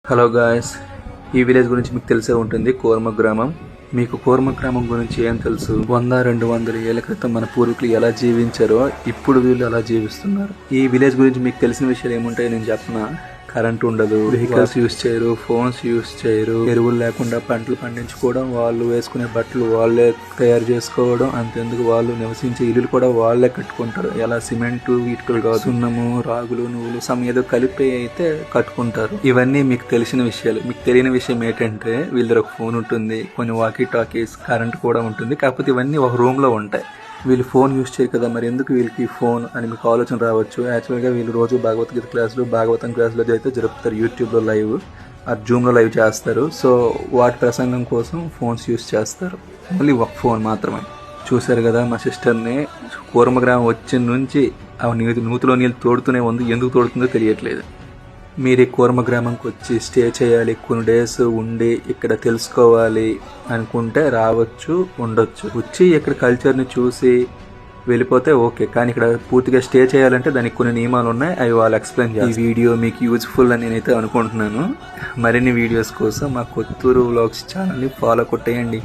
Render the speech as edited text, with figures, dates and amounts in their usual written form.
Hello guys, ఈ village గురించి మీకు తెలిసే ఉంటుంది, కోర్మ గ్రామం. మీకు కోర్మ గ్రామం గురించి ఏం తెలుసు? 100-200 ఏళ్ల క్రితం మన పూర్వీకులు ఎలా జీవించారో ఇప్పుడు వీళ్ళు అలా జీవిస్తున్నారు. ఈ విలేజ్ గురించి మీకు తెలిసిన విషయాలు ఏముంటాయో నేను చెప్పనా? కరెంట్ ఉండదు, వెహికల్స్ యూజ్ చేయరు, ఫోన్స్ యూజ్ చేయరు, ఎరువులు లేకుండా పంటలు పండించుకోవడం, వాళ్ళు వేసుకునే బట్టలు వాళ్ళే తయారు చేసుకోవడం, అంతెందుకు వాళ్ళు నివసించే ఇల్లులు కూడా వాళ్ళే కట్టుకుంటారు. ఎలా సిమెంటు ఇటుకలు కాదు, సున్నము, రాగులు, నువ్వులు ఏదో కలిపి అయితే కట్టుకుంటారు. ఇవన్నీ మీకు తెలిసిన విషయాలు. మీకు తెలియని విషయం ఏంటంటే వీళ్ళ దగ్గర ఒక ఫోన్ ఉంటుంది, కొన్ని వాకీ టాకీస్, కరెంట్ కూడా ఉంటుంది. కాకపోతే ఇవన్నీ ఒక రూమ్ లో ఉంటాయి. వీళ్ళు ఫోన్ యూజ్ చేయరు కదా, మరి ఎందుకు వీళ్ళకి ఫోన్ అని మీకు ఆలోచన రావచ్చు. యాక్చువల్గా వీళ్ళు రోజు భగవద్గీత క్లాసులు, భాగవతం క్లాసులు అయితే జరుపుతారు. యూట్యూబ్లో లైవ్, జూమ్లో లైవ్ చేస్తారు. సో వాటి ప్రసంగం కోసం ఫోన్స్ యూజ్ చేస్తారు. ఓన్లీ ఒక ఫోన్ మాత్రమే. చూశారు కదా మా సిస్టర్ని, కూర్మగ్రామం వచ్చిన నుంచి ఆ నూతిలో నీళ్ళు తోడుతూనే ఉంది. ఎందుకు తోడుతుందో తెలియట్లేదు. మీరు ఈ కూర్మ గ్రామంకి వచ్చి స్టే చేయాలి, కొన్ని డేస్ ఉండి ఇక్కడ తెలుసుకోవాలి అనుకుంటే రావచ్చు, ఉండొచ్చు. వచ్చి ఇక్కడ కల్చర్ని చూసి వెళ్ళిపోతే ఓకే. కానీ ఇక్కడ పూర్తిగా స్టే చేయాలంటే దానికి కొన్ని నియమాలు ఉన్నాయి, అవి వాళ్ళు ఎక్స్ప్లెయిన్ చేయాలి. ఈ వీడియో మీకు యూజ్ఫుల్ అని నేనైతే అనుకుంటున్నాను. మరిన్ని వీడియోస్ కోసం మా కొత్తూరు వ్లాగ్స్ ఛానల్ని ఫాలో కొట్టేయండి.